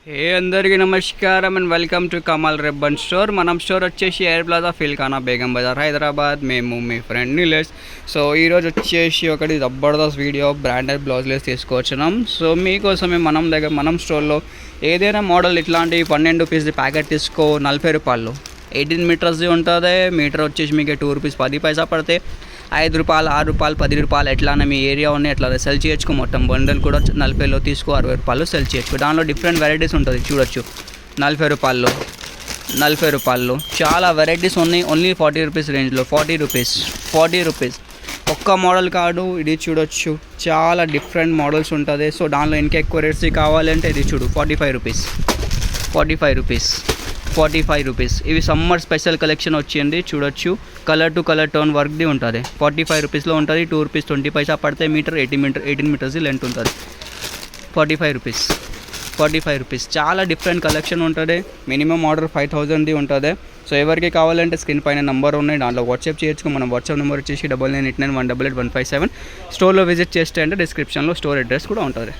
హే అందరికీ నమస్కారం and welcome to Kamal ribbon store. మనం స్టోర్ వచ్చేసి ఎయిర్ ప్లాజా ఫిల్ఖానా బేగం బజార్ హైదరాబాద్. మేము మీ ఫ్రెండ్ నీలేష్. సో ఈరోజు వచ్చేసి ఒకటి జబర్దస్త్ వీడియో బ్రాండెడ్ బ్లౌజ్లెస్ తీసుకొచ్చినాం. సో మీకోసమే మనం స్టోర్లో ఏదైనా మోడల్ ఇట్లాంటి 12 పీస్ది ప్యాకెట్ తీసుకో 40 రూపాయలు. 18 మీటర్స్ది ఉంటుంది. మీటర్ వచ్చేసి మీకు 2 రూపీస్ 10 పైసా పడితే 5 రూపాయలు 6 రూపాయలు 10 రూపాయలు ఎట్లానే మీ ఏరియా ఉన్నాయి ఎట్లా సెల్ చేయొచ్చు. మొత్తం బండల్ కూడా 40లో తీసుకో 60 రూపాయలు సెల్ చేయొచ్చు. దానిలో డిఫరెంట్ వెరైటీస్ ఉంటుంది చూడొచ్చు. 40 రూపాయలు చాలా వెరైటీస్ ఉన్నాయి. ఓన్లీ 40 రూపీస్ రేంజ్లో 40 రూపీస్ ఒక్క మోడల్ కాదు. ఇది చూడొచ్చు చాలా డిఫరెంట్ మోడల్స్ ఉంటుంది. సో దానిలో ఇంకా ఎక్కువ రేట్స్ కావాలంటే ఇది చూడు 45 రూపీస్. ఇవి సమ్మర్ స్పెషల్ కలెక్షన్ వచ్చింది చూడొచ్చు. కలర్ టు కలర్ టోన్ వర్క్ది ఉంటుంది. 45 రూపీస్లో ఉంటుంది. 2 రూపీస్ 20 పైసా పడితే మీటర్ 18 మీటర్స్ లెంత్ ఉంటుంది. 45 రూపీస్ చాలా డిఫరెంట్ కలెక్షన్ ఉంటుంది. మినిమం ఆర్డర్ 5000ది ఉంటుంది. సో ఎవరికి కావాలంటే స్క్రీన్ పైన నెంబర్ ఉన్నాయి, దాంట్లో వాట్సాప్ చేయొచ్చు. మన వాట్సాప్ నెంబర్ వచ్చేసి 9989188157. స్టోర్లో విజిట్ చేస్తే అంటే డిస్క్రిప్షన్లో స్టోర్ అడ్రస్ కూడా ఉంటుంది.